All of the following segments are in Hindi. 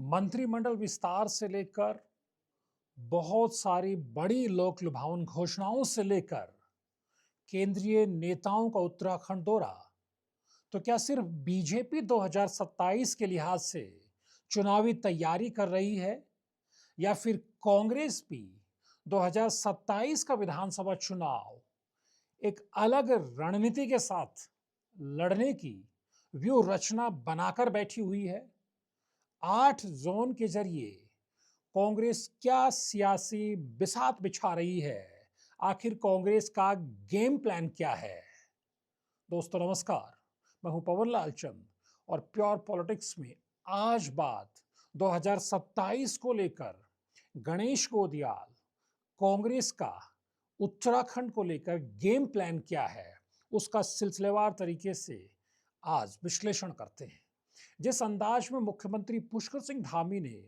मंत्रिमंडल विस्तार से लेकर बहुत सारी बड़ी लोक लुभावन घोषणाओं से लेकर केंद्रीय नेताओं का उत्तराखंड दौरा, तो क्या सिर्फ बीजेपी 2027 के लिहाज से चुनावी तैयारी कर रही है या फिर कांग्रेस भी 2027 का विधानसभा चुनाव एक अलग रणनीति के साथ लड़ने की व्यूह रचना बनाकर बैठी हुई है। 8 जोन के जरिए कांग्रेस क्या सियासी बिसात बिछा रही है? आखिर कांग्रेस का गेम प्लान क्या है? दोस्तों नमस्कार, मैं हूं पवन लाल चंद और प्योर पॉलिटिक्स में आज बात 2027 को लेकर गणेश गोदियाल कांग्रेस का उत्तराखंड को लेकर गेम प्लान क्या है, उसका सिलसिलेवार तरीके से आज विश्लेषण करते हैं। जिस अंदाज में मुख्यमंत्री पुष्कर सिंह धामी ने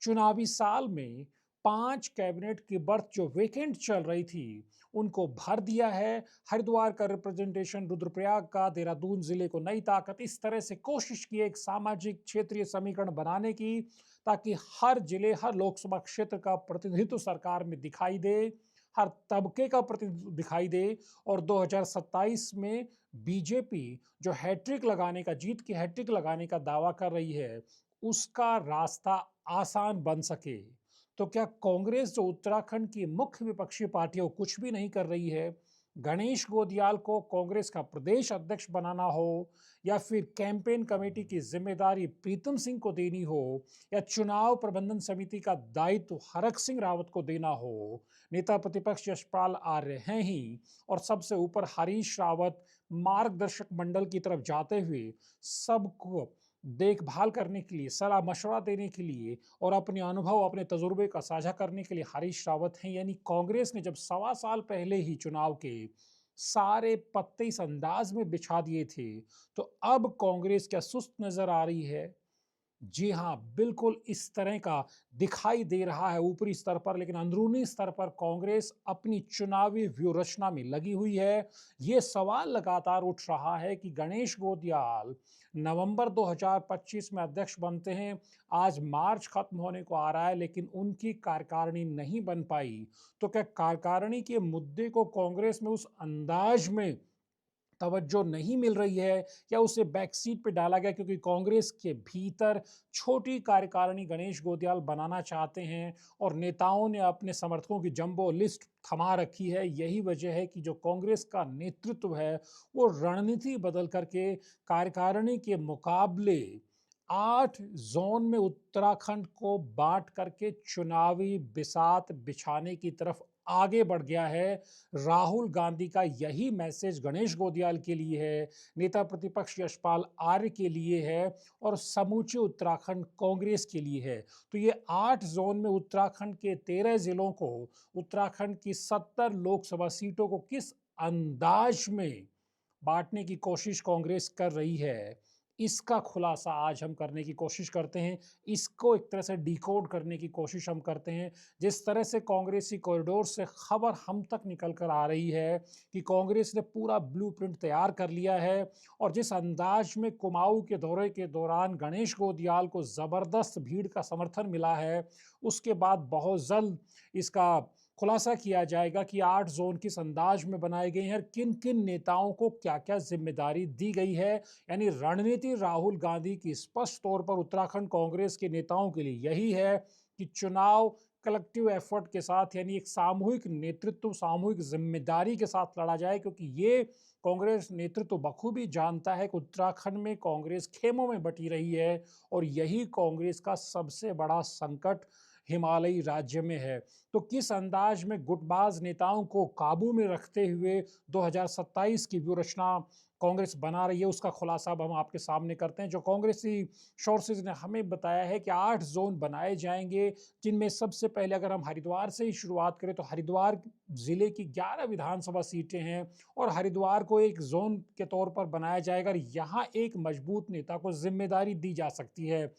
चुनावी साल में 5 कैबिनेट की बर्थ जो वेकेंट चल रही थी उनको भर दिया है, हरिद्वार का रिप्रेजेंटेशन रुद्रप्रयाग का, देहरादून जिले को नई ताकत, इस तरह से कोशिश की एक सामाजिक क्षेत्रीय समीकरण बनाने की ताकि हर जिले हर लोकसभा क्षेत्र का प्रतिनिधित्व सरकार में दिखाई दे, हर तबके का प्रतिनिधित्व दिखाई दे और 2027 में बीजेपी जो हैट्रिक लगाने का, जीत की हैट्रिक लगाने का दावा कर रही है, उसका रास्ता आसान बन सके। तो क्या कांग्रेस जो उत्तराखंड की मुख्य विपक्षी पार्टी कुछ भी नहीं कर रही है, गणेश गोदियाल को कांग्रेस का प्रदेश अध्यक्ष बनाना हो या फिर कैंपेन कमेटी की जिम्मेदारी प्रीतम सिंह को देनी हो या चुनाव प्रबंधन समिति का दायित्व हरक सिंह रावत को देना हो, नेता प्रतिपक्ष यशपाल आर्य हैं ही और सबसे ऊपर हरीश रावत मार्गदर्शक मंडल की तरफ जाते हुए सबको देखभाल करने के लिए, सलाह मशवरा देने के लिए और अपने अनुभव अपने तजुर्बे का साझा करने के लिए हरीश रावत हैं। यानी कांग्रेस ने जब 1.25 साल पहले ही चुनाव के सारे पत्ते इस अंदाज में बिछा दिए थे, तो अब कांग्रेस क्या सुस्त नजर आ रही है? जी हाँ, बिल्कुल इस तरह का दिखाई दे रहा है ऊपरी स्तर पर, लेकिन अंदरूनी स्तर पर कांग्रेस अपनी चुनावी व्यूह रचना में लगी हुई है। ये सवाल लगातार उठ रहा है कि गणेश गोदियाल नवंबर 2025 में अध्यक्ष बनते हैं, आज मार्च खत्म होने को आ रहा है लेकिन उनकी कार्यकारिणी नहीं बन पाई। तो क्या कार्यकारिणी के मुद्दे को कांग्रेस में उस अंदाज में तवज्जो नहीं मिल रही है या उसे बैक सीट पे डाला गया क्योंकि कांग्रेस के भीतर छोटी कार्यकारिणी गणेश गोदियाल बनाना चाहते हैं और नेताओं ने अपने समर्थकों की जंबो लिस्ट थमा रखी है? यही वजह है कि जो कांग्रेस का नेतृत्व है वो रणनीति बदल करके कार्यकारिणी के मुकाबले 8 जोन में उत्तराखंड को बांट करके चुनावी बिसात बिछाने की तरफ आगे बढ़ गया है। राहुल गांधी का यही मैसेज गणेश गोदियाल के लिए है, नेता प्रतिपक्ष यशपाल आर्य के लिए है और समूचे उत्तराखंड कांग्रेस के लिए है। तो ये 8 जोन में उत्तराखंड के 13 जिलों को, उत्तराखंड की 70 लोकसभा सीटों को किस अंदाज में बांटने की कोशिश कांग्रेस कर रही है, इसका खुलासा आज हम करने की कोशिश करते हैं। इसको एक तरह से डिकोड करने की कोशिश हम करते हैं। जिस तरह से कांग्रेसी कॉरिडोर से खबर हम तक निकल कर आ रही है कि कांग्रेस ने पूरा ब्लूप्रिंट तैयार कर लिया है और जिस अंदाज में कुमाऊं के दौरे के दौरान गणेश गोदियाल को जबरदस्त भीड़ का समर्थन मिला है, उसके बाद बहुत जल्द इसका खुलासा किया जाएगा कि 8 जोन किस अंदाज में बनाए गए हैं और किन किन नेताओं को क्या क्या जिम्मेदारी दी गई है। यानी रणनीति राहुल गांधी की स्पष्ट तौर पर उत्तराखंड कांग्रेस के नेताओं के लिए यही है कि चुनाव कलेक्टिव एफर्ट के साथ, यानी एक सामूहिक नेतृत्व, सामूहिक जिम्मेदारी के साथ लड़ा जाए, क्योंकि ये कांग्रेस नेतृत्व बखूबी जानता है कि उत्तराखंड में कांग्रेस खेमों में बटी रही है और यही कांग्रेस का सबसे बड़ा संकट हिमालयी राज्य में है। तो किस अंदाज में गुटबाज नेताओं को काबू में रखते हुए 2027 की व्यूह रचना कांग्रेस बना रही है, उसका खुलासा अब हम आपके सामने करते हैं। जो कांग्रेसी सोर्सेज ने हमें बताया है कि 8 जोन बनाए जाएंगे, जिनमें सबसे पहले अगर हम हरिद्वार से ही शुरुआत करें तो हरिद्वार जिले की 11 विधानसभा सीटें हैं और हरिद्वार को एक जोन के तौर पर बनाया जाएगा। यहाँ एक मजबूत नेता को जिम्मेदारी दी जा सकती है।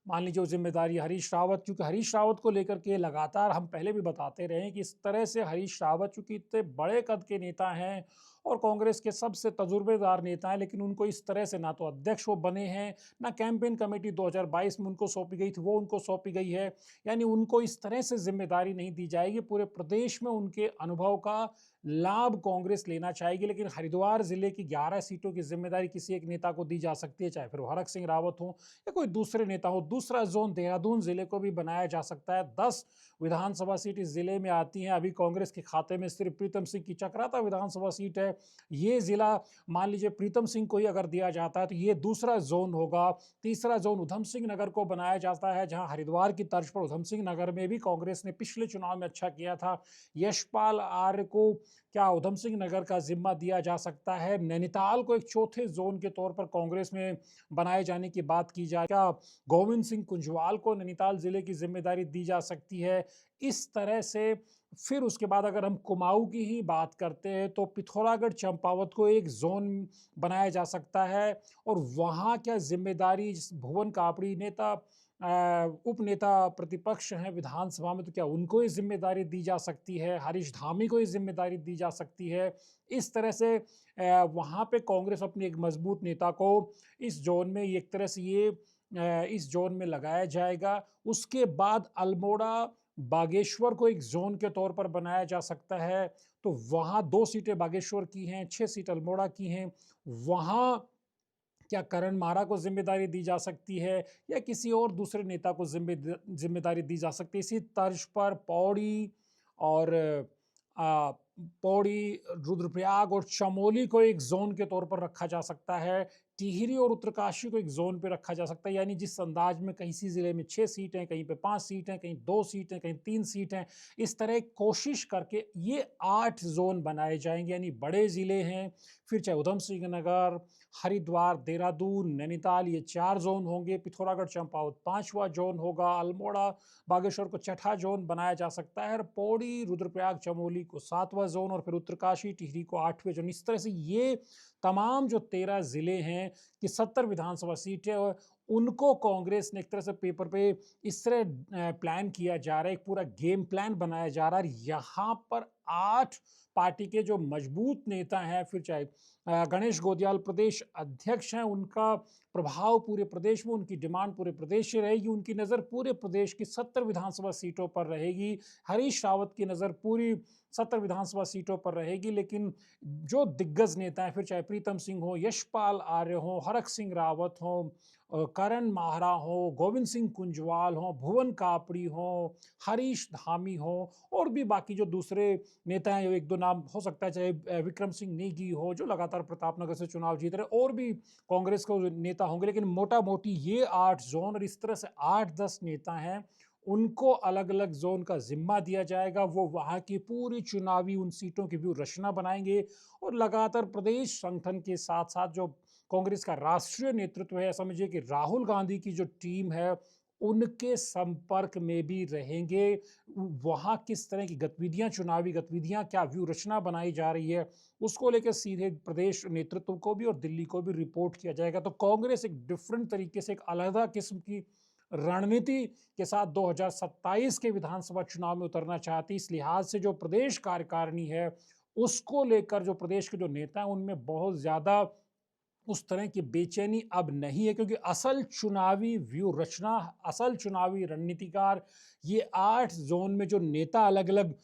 मान लीजिए वो जिम्मेदारी हरीश रावत, क्योंकि हरीश रावत को लेकर के लगातार हम पहले भी बताते रहे हैं कि इस तरह से हरीश रावत चूंकि इतने बड़े कद के नेता हैं और कांग्रेस के सबसे तजुर्बेदार नेता हैं, लेकिन उनको इस तरह से ना तो अध्यक्ष वो बने हैं, ना कैंपेन कमेटी 2022 में उनको सौंपी गई थी वो उनको सौंपी गई है। यानी उनको इस तरह से जिम्मेदारी नहीं दी जाएगी। पूरे प्रदेश में उनके अनुभव का लाभ कांग्रेस लेना चाहेगी, लेकिन हरिद्वार जिले की 11 सीटों की जिम्मेदारी किसी एक नेता को दी जा सकती है, चाहे फिर हरक सिंह रावत हो या कोई दूसरे नेता हो। दूसरा जोन देहरादून जिले को भी बनाया जा सकता है। 10 विधानसभा सीट इस जिले में आती हैं। अभी कांग्रेस के खाते में सिर्फ प्रीतम सिंह की चक्राता विधानसभा सीट है। ये जिला मान लीजिए प्रीतम सिंह को ही अगर दिया जाता है तो ये दूसरा जोन होगा। तीसरा जोन उधम सिंह नगर को बनाया जाता है, जहां हरिद्वार की तर्ज पर उधम सिंह नगर में भी कांग्रेस ने पिछले चुनाव में अच्छा किया था। यशपाल आर्य को क्या उधम सिंह नगर का जिम्मा दिया जा सकता है? नैनीताल को एक चौथे जोन के तौर पर कांग्रेस में बनाए जाने की बात की जाए। क्या गोविंद सिंह कुंजवाल को नैनीताल जिले की जिम्मेदारी दी जा सकती है? इस तरह से फिर उसके बाद अगर हम कुमाऊं की ही बात करते हैं तो पिथौरागढ़ चंपावत को एक जोन बनाया जा सकता है, और वहां क्या जिम्मेदारी भुवन कापड़ी नेता उप नेता प्रतिपक्ष हैं विधानसभा में, तो क्या उनको ये जिम्मेदारी दी जा सकती है? हरीश धामी को ये जिम्मेदारी दी जा सकती है? इस तरह से वहां पे कांग्रेस अपने एक मजबूत नेता को इस जोन में एक तरह से ये इस जोन में लगाया जाएगा। उसके बाद अल्मोड़ा बागेश्वर को एक जोन के तौर पर बनाया जा सकता है, तो वहां 2 सीटें बागेश्वर की हैं, 6 सीट अल्मोड़ा की हैं। वहां क्या करण मारा को जिम्मेदारी दी जा सकती है या किसी और दूसरे नेता को जिम्मेदारी दी जा सकती है? इसी तर्ज पर पौड़ी और आ, पौड़ी, रुद्रप्रयाग और चमोली को एक जोन के तौर पर रखा जा सकता है। टिहरी और उत्तरकाशी को एक जोन पे रखा जा सकता है। यानी जिस अंदाज में कहीं सी जिले में 6 सीट हैं, कहीं पे 5 सीट हैं, कहीं 2 सीट हैं, कहीं 3 सीट हैं, इस तरह कोशिश करके ये 8 जोन बनाए जाएंगे। यानी बड़े जिले हैं, फिर चाहे उधम सिंह नगर, हरिद्वार, देहरादून, नैनीताल, ये 4 जोन होंगे। पिथौरागढ़ चंपावत 5वां जोन होगा। अल्मोड़ा बागेश्वर को 6ठा जोन बनाया जा सकता है। और पौड़ी, रुद्रप्रयाग, चमोली को 7वां जोन, और फिर उत्तरकाशी, टिहरी को 8वें जोन। इस तरह से ये तमाम जो 13 जिले हैं कि 70 विधानसभा सीटें, और उनको कांग्रेस ने एक तरह से पेपर पे इस तरह प्लान किया जा रहा है, एक पूरा गेम प्लान बनाया जा रहा है। यहाँ पर 8 पार्टी के जो मजबूत नेता हैं, फिर चाहे गणेश गोदियाल प्रदेश अध्यक्ष हैं, उनका प्रभाव पूरे प्रदेश में, उनकी डिमांड पूरे प्रदेश से रहेगी, उनकी नज़र पूरे प्रदेश की 70 विधानसभा सीटों पर रहेगी। हरीश रावत की नज़र पूरी 70 विधानसभा सीटों पर रहेगी। लेकिन जो दिग्गज नेता हैं, फिर चाहे प्रीतम सिंह हो, यशपाल आर्य हो, हरक सिंह रावत हो, करण माहरा हो, गोविंद सिंह कुंजवाल हो, भुवन कापड़ी हो, हरीश धामी हो, और भी बाकी जो दूसरे नेता हैं, एक दो नाम हो सकता है, चाहे विक्रम सिंह नेगी हो जो लगातार प्रतापनगर से चुनाव जीत रहे, और भी कांग्रेस के नेता होंगे। लेकिन मोटा मोटी ये 8 जोन, और इस तरह से 8-10 नेता हैं, उनको अलग अलग जोन का जिम्मा दिया जाएगा। वो वहां की पूरी चुनावी उन सीटों की व्यू रचना बनाएंगे, और लगातार प्रदेश संगठन के साथ साथ जो कांग्रेस का राष्ट्रीय नेतृत्व है, समझिए कि राहुल गांधी की जो टीम है, उनके संपर्क में भी रहेंगे। वहां किस तरह की गतिविधियां, चुनावी गतिविधियां, क्या व्यू रचना बनाई जा रही है, उसको लेकर सीधे प्रदेश नेतृत्व को भी और दिल्ली को भी रिपोर्ट किया जाएगा। तो कांग्रेस एक डिफरेंट तरीके से, एक अलग किस्म की रणनीति के साथ 2027 के विधानसभा चुनाव में उतरना चाहती। इस लिहाज से जो प्रदेश कार्यकारिणी है, उसको लेकर जो प्रदेश के जो नेता हैं, उनमें बहुत ज्यादा उस तरह की बेचैनी अब नहीं है, क्योंकि असल चुनावी व्यू रचना, असल चुनावी रणनीतिकार, ये 8 जोन में जो नेता अलग अलग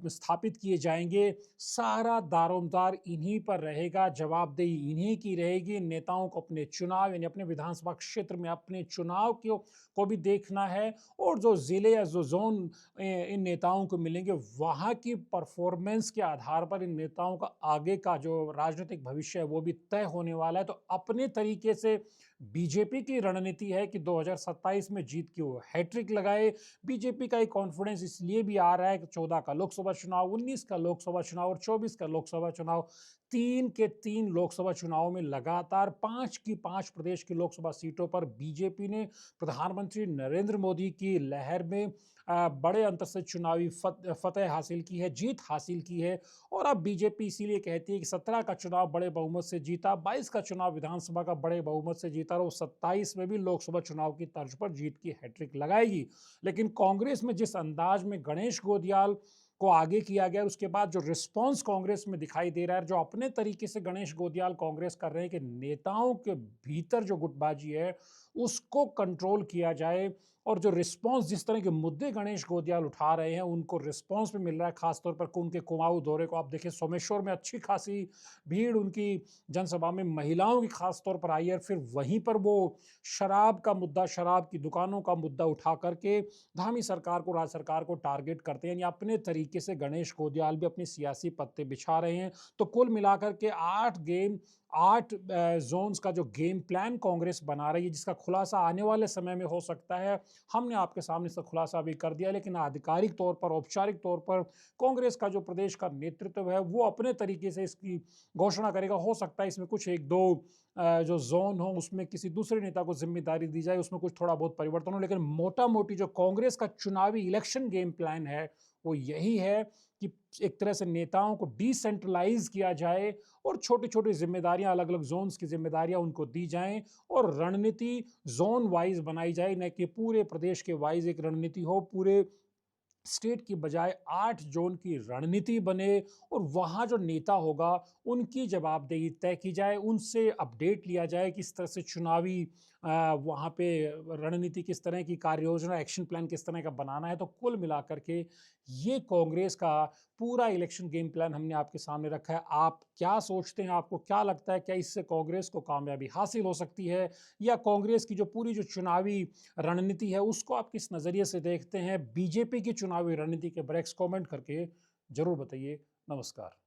स्थापित किए जाएंगे, सारा दारोमदार इन्हीं पर रहेगा, जवाबदेही इन्हीं की रहेगी। नेताओं को अपने चुनाव, यानी अपने विधानसभा क्षेत्र में अपने चुनाव को भी देखना है, और जो जिले या जो जोन इन नेताओं को मिलेंगे, वहाँ की परफॉर्मेंस के आधार पर इन नेताओं का आगे का जो राजनीतिक भविष्य है वो भी तय होने वाला है। तो अपने तरीके से बीजेपी की रणनीति है कि 2027 में जीत के वो हैट्रिक लगाए। बीजेपी का एक कॉन्फिडेंस इसलिए भी आ रहा है कि 14 का लोकसभा चुनाव, 19 का लोकसभा चुनाव और 24 का लोकसभा चुनाव, 3 के 3 लोकसभा चुनाव में लगातार 5 की 5 प्रदेश की लोकसभा सीटों पर बीजेपी ने प्रधानमंत्री नरेंद्र मोदी की लहर में बड़े अंतर से चुनावी फतेह हासिल की है, जीत हासिल की है। और अब बीजेपी इसीलिए कहती है कि 17 का चुनाव बड़े बहुमत से जीता, 22 का चुनाव विधानसभा का बड़े बहुमत से जीता, और 27 में भी लोकसभा चुनाव की तर्ज पर जीत की हैट्रिक लगाएगी। लेकिन कांग्रेस में जिस अंदाज में गणेश गोदियाल को आगे किया गया। उसके बाद जो रिस्पॉन्स कांग्रेस में दिखाई दे रहा है, जो अपने तरीके से गणेश गोदियाल कांग्रेस कर रहे हैं कि नेताओं के भीतर जो गुटबाजी है उसको कंट्रोल किया जाए, और जो रिस्पॉन्स जिस तरह के मुद्दे गणेश गोदियाल उठा रहे हैं उनको रिस्पॉन्स भी मिल रहा है। खासतौर पर उनके कुमाऊं दौरे को आप देखिए, सोमेश्वर में अच्छी खासी भीड़ उनकी जनसभा में महिलाओं की खास तौर पर आई है। फिर वहीं पर वो शराब का मुद्दा, शराब की दुकानों का मुद्दा उठा करके धामी सरकार को, राज्य सरकार को टारगेट करते हैं। यानी अपने तरीके से गणेश गोदियाल भी अपनी सियासी पत्ते बिछा रहे हैं। तो कुल मिलाकर के 8 जोन्स का जो गेम प्लान कांग्रेस बना रही है, जिसका खुलासा आने वाले समय में हो सकता है, हमने आपके सामने इसका खुलासा भी कर दिया। लेकिन आधिकारिक तौर पर, औपचारिक तौर पर कांग्रेस का जो प्रदेश का नेतृत्व है वो अपने तरीके से इसकी घोषणा करेगा। हो सकता है इसमें कुछ एक दो जो जोन हो उसमें किसी दूसरे नेता को जिम्मेदारी दी जाए, उसमें कुछ थोड़ा बहुत परिवर्तन हो, लेकिन मोटा मोटी जो कांग्रेस का चुनावी इलेक्शन गेम प्लान है वो यही है कि एक तरह से नेताओं को डिसेंट्रलाइज किया जाए और छोटी छोटी जिम्मेदारियां, अलग अलग जोन्स की जिम्मेदारियां उनको दी जाएं, और रणनीति जोन वाइज बनाई जाए, न कि पूरे प्रदेश के वाइज एक रणनीति हो। पूरे स्टेट की बजाय 8 जोन की रणनीति बने, और वहाँ जो नेता होगा उनकी जवाबदेही तय की जाए, उनसे अपडेट लिया जाए किस तरह से चुनावी वहाँ पे रणनीति, किस तरह की कार्य योजना, एक्शन प्लान किस तरह का बनाना है। तो कुल मिलाकर के ये कांग्रेस का पूरा इलेक्शन गेम प्लान हमने आपके सामने रखा है। आप क्या सोचते हैं, आपको क्या लगता है, क्या इससे कांग्रेस को कामयाबी हासिल हो सकती है, या कांग्रेस की जो पूरी जो चुनावी रणनीति है उसको आप किस नज़रिए से देखते हैं? बीजेपी की चुनावी रणनीति के बरेक्स कमेंट करके जरूर बताइए। नमस्कार।